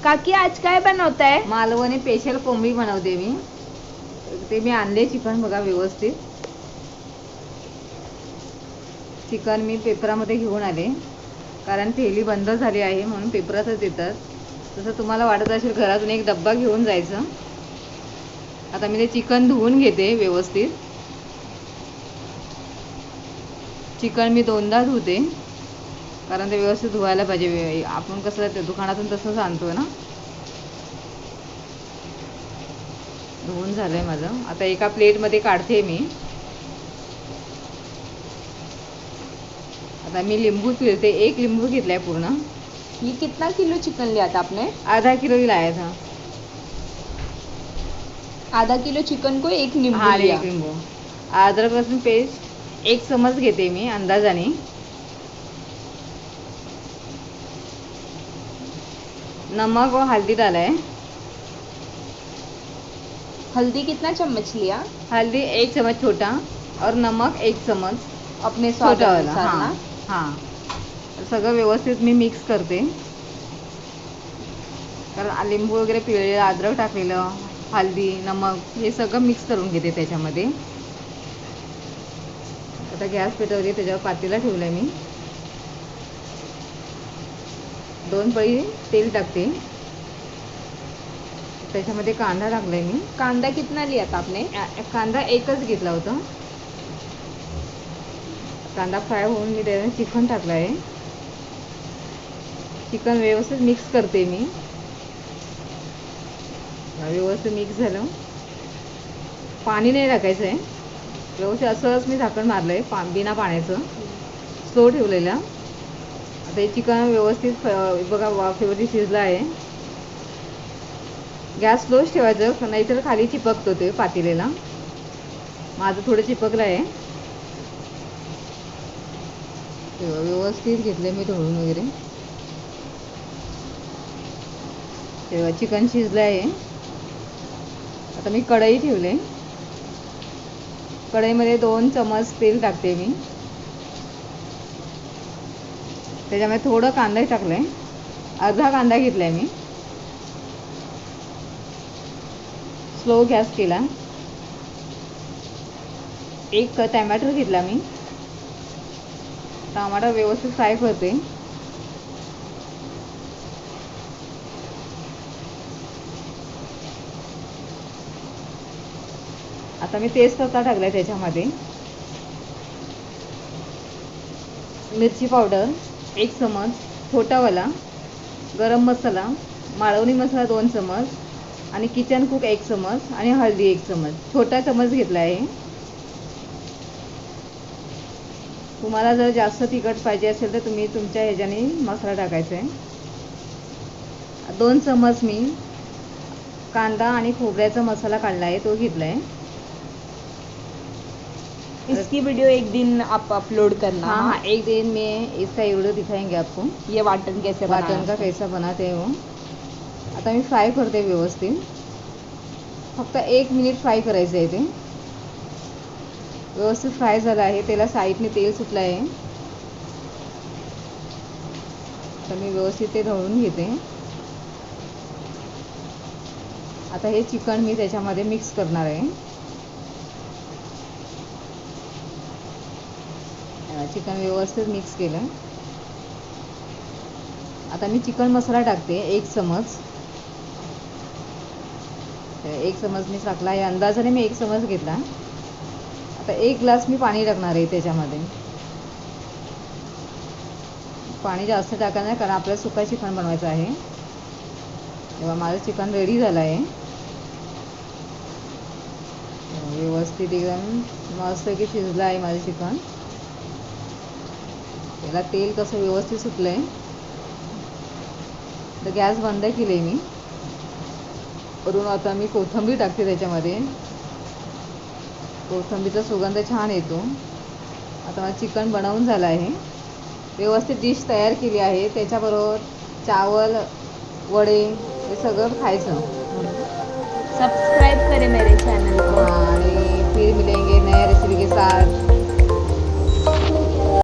काकी आज काय बनवताय? मालवणी स्पेशल कोंबडी बनवते मी. ते मी आणले चिकन बघा व्यवस्थित. चिकन मी पेपरामध्ये घेऊन आले कारण थैली बंद झाली आहे म्हणून पेपरातच देतात. तसं तुम्हाला वाटत असेल घरातून एक डब्बा घेऊन जायचं. आता मी ते चिकन धुवून घेते व्यवस्थित. चिकन मी दोनदा धुते कारण ते व्यवस्थित धुवायला पाहिजे. आपण कसं ते दुकानातून तसंच आणतो ना. धुवून झालंय माझं. आता एका प्लेटमध्ये काढते मी. आता मी लिंबू पिळते. एक लिंबू घेतलाय पूर्ण. ये कितना किलो चिकन लिया था आपने? आधा किलो ही लाया था. आधा किलो चिकन को एक नींबू हाँ लिया. एक लिंबू. अदरक लहसुन पेस्ट 1 चम्मच घेते मी अंदाजाने. नमक और हल्दी डाला है. हल्दी कितना चम्मच लिया? हल्दी 1 चम्मच छोटा और नमक 1 चम्मच अपने छोटा वाला. स्वादानुसार हाँ ना. हाँ सगळं व्यवस्थित मी मिक्स करते. कारण लिंबू वगैरे पिळलेलं, अद्रक टाकलेलं, हल्दी, नमक हे सगळं मिक्स करून घेते त्याच्यामध्ये. आता गॅस पेटवली, त्याच्यावर पातेला ठेवलंय मी. 2 पळी तेल टाकते. त्याच्यामध्ये कांदा टाकलाय मी. कांदा कितना लिया था आपने? कांदा एकच घेतला होता. कांदा फ्राय होऊन मी त्याने चिकन टाकलं आहे. चिकन व्यवस्थित मिक्स करते मी. व्यवस्थित मिक्स झालं. पाणी नाही टाकायचं आहे. व्यवस्थित असंच मी झाकण मारलंय बिना पाण्याचं. स्लो ठेवलेलं. आता हे चिकन व्यवस्थित बघा वाफेवरती शिजलं आहे. गॅस स्लोच ठेवायचं नाहीतर खाली चिपकतो ते पातेल्याला. माझं थोडं चिपकलं आहे. व्यवस्थित घेतले मी धुवून वगैरे. तेव्हा चिकन शिजलं आहे. आता मी कढई ठेवले. कढईमध्ये 2 चम्मच तेल टाकते मी. त्याच्यामध्ये थोडं कांदा टाकलाय. अर्धा कांदा घेतलाय मी. स्लो गॅस केला. 1 टमाटर घेतला मी. टमाटर व्यवस्थित फ्राय करते. आता मी तेजपत्ता टाकलाय त्याच्यामध्ये. मिरची पावडर 1 चम्मच छोटावाला. गरम मसाला, मालवणी मसाला 2 चम्मच आणि किचन कुक 1 चम्मच आणि हळदी 1 चम्मच. छोटा चम्मच घेतला आहे. तुम्हाला जर जास्त तिखट पाहिजे असेल तर तुम्ही तुमच्या ह्याच्याने मसाला टाकायचा आहे. 2 चम्मच मी कांदा आणि खोबऱ्याचा मसाला काढला आहे तो घेतला आहे. इसकी वीडियो एक दिन आप अपलोड करना. हाँ हाँ एक दिन में इसका वीडियो दिखाएंगे आपको. ये वाटन कैसे वाटन का कैसा बनाते हैं वो. आता मी फ्राय करते व्यवस्थित. फक्त 1 मिनिट फ्राय करायचं आहे ते. व्यवस्थित फ्राय झालं आहे. त्याला साईडने तेल सुटलं आहे. तर मी व्यवस्थित ते ढवळून घेते. आता हे चिकन मी त्याच्यामध्ये मिक्स करणार आहे. चिकन व्यवस्थित मिक्स केलं. आता मी चिकन मसाला टाकते 1 चम्मच. 1 चम्मच मी टाकला आहे. अंदाजाने मी 1 चम्मच घेतला. आता 1 ग्लास मी पाणी टाकणार आहे त्याच्यामध्ये. पाणी जास्त टाकायचं नाही कारण आपल्याला सुका चिकन बनवायचं आहे. तेव्हा माझं चिकन रेडी झालं आहे. व्यवस्थित एकदम मस्त की शिजलं आहे माझं चिकन. त्याला तेल कसं व्यवस्थित सुटलंय. तर गॅस बंद केली मी. वरून आता मी कोथिंबीर टाकते त्याच्यामध्ये. कोथिंबीरचा सुगंध छान येतो. आता माझं चिकन बनवून झालं आहे. व्यवस्थित डिश तयार केली आहे. त्याच्याबरोबर चावल, वडे हे सगळं खायचं. सब्सक्राइब करें मेरे चैनल को. आणि फिर मिलेंगे नया रेसिपी के साथ.